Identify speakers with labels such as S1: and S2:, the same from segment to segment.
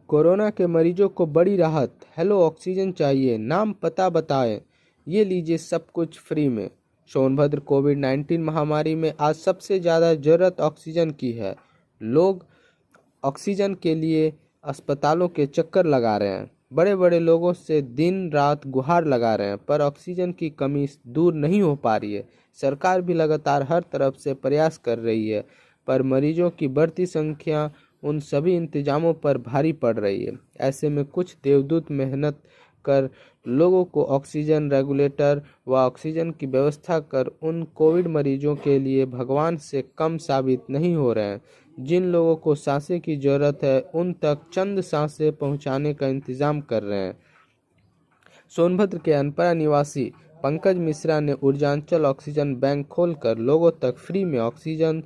S1: Corona के मरीजों को बड़ी राहत। हेलो ऑक्सीजन चाहिए, नाम पता बताएं, ये लीजिए सब कुछ फ्री में। सोनभद्र कोविड-19 महामारी में आज सबसे ज़्यादा ज़रूरत ऑक्सीजन की है। लोग ऑक्सीजन के लिए अस्पतालों के चक्कर लगा रहे हैं, बड़े बड़े लोगों से दिन रात गुहार लगा रहे हैं, पर ऑक्सीजन की कमी दूर नहीं हो पा रही है। सरकार भी लगातार हर तरफ से प्रयास कर रही है, पर मरीजों की बढ़ती संख्या उन सभी इंतजामों पर भारी पड़ रही है। ऐसे में कुछ देवदूत मेहनत कर लोगों को ऑक्सीजन रेगुलेटर व ऑक्सीजन की व्यवस्था कर उन कोविड मरीजों के लिए भगवान से कम साबित नहीं हो रहे हैं। जिन लोगों को सांसें की जरूरत है उन तक चंद सांसें पहुंचाने का इंतजाम कर रहे हैं। सोनभद्र के अनपरा निवासी पंकज मिश्रा ने ऊर्जांचल ऑक्सीजन बैंक खोलकर लोगों तक फ्री में ऑक्सीजन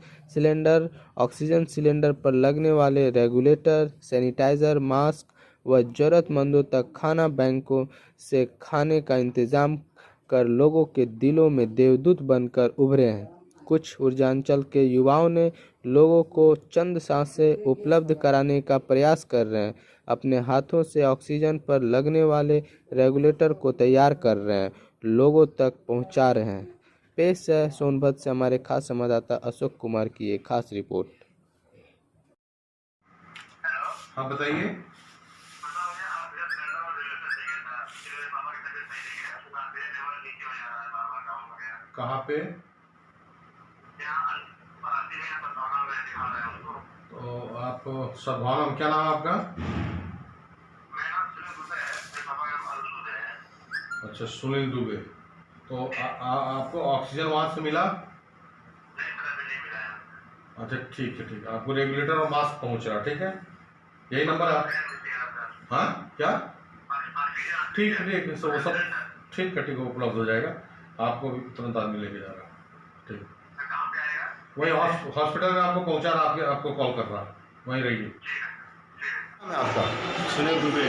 S1: सिलेंडर पर लगने वाले रेगुलेटर, सैनिटाइजर, मास्क व जरूरतमंदों तक खाना बैंकों से खाने का इंतजाम कर लोगों के दिलों में देवदूत बनकर उभरे हैं। कुछ ऊर्जांचल के युवाओं ने लोगों को चंद सांसें उपलब्ध कराने का प्रयास कर रहे हैं। अपने हाथों से ऑक्सीजन पर लगने वाले रेगुलेटर को तैयार कर रहे हैं, लोगों तक पहुंचा रहे हैं। पेश है सोनभद्र से हमारे खास संवाददाता अशोक कुमार की एक खास रिपोर्ट।
S2: हाँ बताइए। कहाँ पे? तो आप सद्भावना में क्या नाम है आपका? अच्छा, सुनील दुबे। तो आपको ऑक्सीजन वहाँ से मिला? अच्छा ठीक है। आपको रेगुलेटर और मास्क पहुँच रहा, ठीक है? यही नंबर है आप? हाँ क्या? ठीक है सब ठीक है, उपलब्ध हो जाएगा। आपको भी तुरंत आदमी लेके जा रहा। ठीक, वही हॉस्पिटल में आपको पहुंचा रहा, आपको कॉल कर रहा, वहीं रहिए।
S3: आपका सुनील दुबे,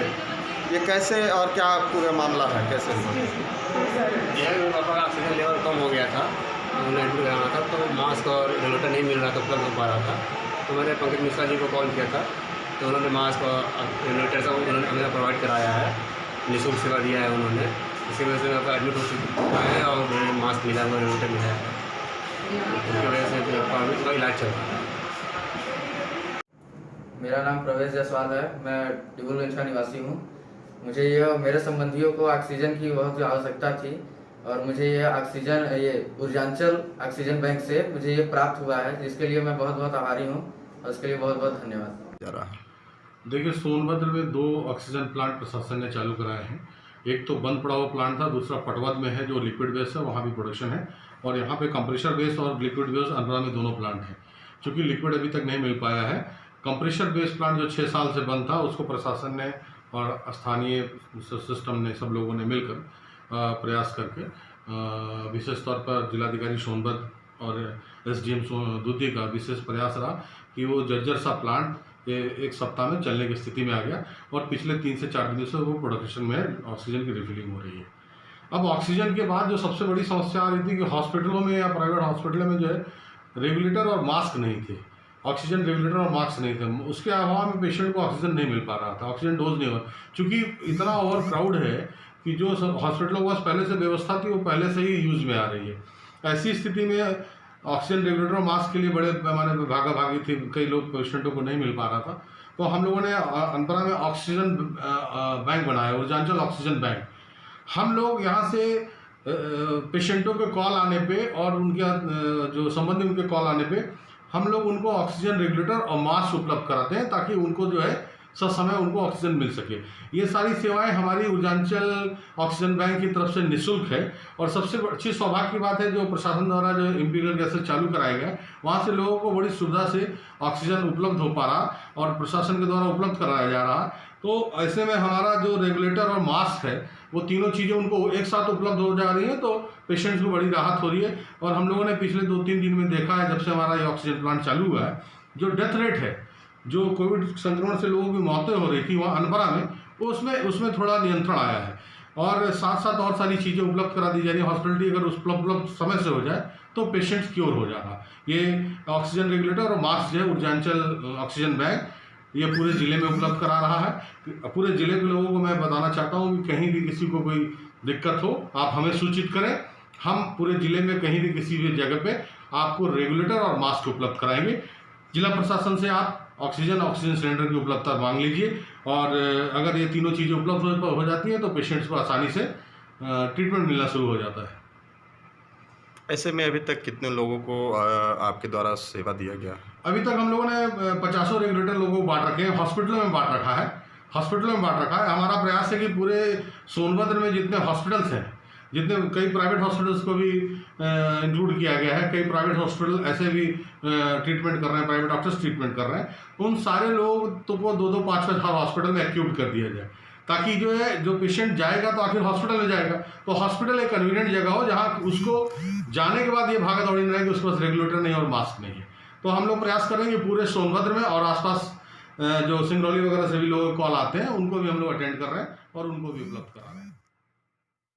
S3: ये कैसे और क्या पूरा मामला है, कैसे?
S4: यह मेरे पापा का ऑक्सीजन लेवल कम हो गया था, उन्हें एडमिट कराना था, तो मास्क और रेगुलेटर नहीं मिल रहा था, उपलब्ध हो पा रहा था। तो मैंने पंकज मिश्रा जी को कॉल किया था, तो उन्होंने मास्क और रेगुलेटर सब उन्होंने हमें प्रोवाइड कराया है, निःशुल्क सेवा दिया है उन्होंने। इसी वजह से मैं आपका एडमिट हो चुका है और मास्क मिला हुआ, रेगुलेटर मिला है, उसकी वजह से अभी थोड़ा इलाज चल रहा है।
S5: मेरा नाम प्रवेश जायसवाल है, मैं डिब्रूगढ़ का निवासी हूँ। मुझे मेरे संबंधियों को ऑक्सीजन की बहुत आवश्यकता थी और मुझे ये ऊर्जांचल ऑक्सीजन बैंक से मुझे ये प्राप्त हुआ है, जिसके लिए मैं बहुत बहुत आभारी हूँ और उसके लिए बहुत बहुत धन्यवाद।
S2: देखिए, सोनभद्र में 2 ऑक्सीजन प्लांट प्रशासन ने चालू कराए हैं। एक तो बंद पड़ा हुआ प्लांट था, दूसरा पटवद में है जो लिक्विड बेस है, वहाँ भी प्रोडक्शन है। और यहाँ पे कंप्रेशर बेस और लिक्विड बेस अनपरा में दोनों प्लांट हैं। चूँकि लिक्विड अभी तक नहीं मिल पाया है, कंप्रेशर बेस प्लांट जो 6 साल से बंद था, उसको प्रशासन ने और स्थानीय सिस्टम ने, सब लोगों ने मिलकर प्रयास करके, विशेष तौर पर जिलाधिकारी सोनभद्र और SDM दूधी का विशेष प्रयास रहा कि वो जर्जर सा प्लांट एक सप्ताह में चलने की स्थिति में आ गया और पिछले 3 से 4 दिनों से वो प्रोडक्शन में ऑक्सीजन की रिफिलिंग हो रही है। अब ऑक्सीजन के बाद जो सबसे बड़ी समस्या आ रही थी कि हॉस्पिटलों में या प्राइवेट हॉस्पिटलों में जो है रेगुलेटर और मास्क नहीं थे, ऑक्सीजन रेगुलेटर और मास्क नहीं थे। उसके अभाव में पेशेंट को ऑक्सीजन नहीं मिल पा रहा था, ऑक्सीजन डोज नहीं हो रहा, चूँकि इतना ओवर क्राउड है कि जो हॉस्पिटलों के पास पहले से व्यवस्था थी वो पहले से ही यूज में आ रही है। ऐसी स्थिति में ऑक्सीजन रेगुलेटर और मास्क के लिए बड़े पैमाने पर भागाभागी थी, कई लोग पेशेंटों को नहीं मिल पा रहा था। तो हम लोगों ने अनपरा में ऑक्सीजन बैंक बनाया, ऊर्जांचल ऑक्सीजन बैंक। हम लोग यहाँ से पेशेंटों के कॉल आने पे और उनके जो संबंधी उनके कॉल आने पे हम लोग उनको ऑक्सीजन रेगुलेटर और मास्क उपलब्ध कराते हैं ताकि उनको जो है समय उनको ऑक्सीजन मिल सके। ये सारी सेवाएं हमारी ऊर्जांचल ऑक्सीजन बैंक की तरफ से निःशुल्क है। और सबसे अच्छी सौभाग्य की बात है, जो प्रशासन द्वारा जो इम्पीरियल गैसेज चालू कराया गया, वहाँ से लोगों को बड़ी सुविधा से ऑक्सीजन उपलब्ध हो पा रहा और प्रशासन के द्वारा उपलब्ध कराया जा रहा। तो ऐसे में हमारा जो रेगुलेटर और मास्क है, वो तीनों चीज़ें उनको एक साथ उपलब्ध हो जा रही हैं, तो पेशेंट्स को बड़ी राहत हो रही है। और हम लोगों ने पिछले 2-3 दिन में देखा है, जब से हमारा ये ऑक्सीजन प्लांट चालू हुआ है, जो डेथ रेट है, जो कोविड संक्रमण से लोगों की मौतें हो रही थी वहाँ अनपरा में, वो उसमें थोड़ा नियंत्रण आया है। और साथ साथ और सारी चीज़ें उपलब्ध करा दी जा रही है। हॉस्पिटलिटी अगर उपलब्ध समय से हो जाए तो पेशेंट्स क्योर हो जाना। ये ऑक्सीजन रेगुलेटर और मास्क जो है ऊर्जांचल ऑक्सीजन बैंक ये पूरे ज़िले में उपलब्ध करा रहा है। पूरे ज़िले के लोगों को मैं बताना चाहता हूँ कि कहीं भी किसी को कोई दिक्कत हो आप हमें सूचित करें, हम पूरे ज़िले में कहीं भी किसी भी जगह पे आपको रेगुलेटर और मास्क उपलब्ध कराएंगे। जिला प्रशासन से आप ऑक्सीजन सिलेंडर की उपलब्धता मांग लीजिए और अगर ये तीनों चीज़ें उपलब्ध हो जाती हैं तो पेशेंट्स को आसानी से ट्रीटमेंट मिलना शुरू हो जाता है।
S3: ऐसे में अभी तक कितने लोगों को आपके द्वारा सेवा दिया गया?
S2: अभी तक हम लोगों ने 50 रेगुलेटर लोगों को बांट रखे हैं, हॉस्पिटलों में बांट रखा है। हमारा प्रयास है कि पूरे सोनभद्र में जितने हॉस्पिटल्स हैं, जितने कई प्राइवेट हॉस्पिटल्स को भी इंक्लूड किया गया है, कई प्राइवेट हॉस्पिटल ऐसे भी ट्रीटमेंट कर रहे हैं, प्राइवेट डॉक्टर्स ट्रीटमेंट कर रहे हैं, उन सारे लोग तो को 2-2, 5-5 हॉस्पिटल में एक्यूट कर दिया जाए, ताकि जो पेशेंट जाएगा तो आखिर हॉस्पिटल में जाएगा, तो हॉस्पिटल एक कन्वीनियंट जगह हो जहाँ उसको जाने के बाद ये भागा दौड़ी नहीं रहेगी उसके पास रेगुलेटर नहीं और मास्क नहीं है। तो हम लोग प्रयास करेंगे पूरे सोनभद्र में और आसपास जो सिंगरौली वगैरह से भी लोग कॉल आते हैं उनको भी हम लोग अटेंड कर रहे हैं और उनको भी उपलब्ध करा रहे हैं।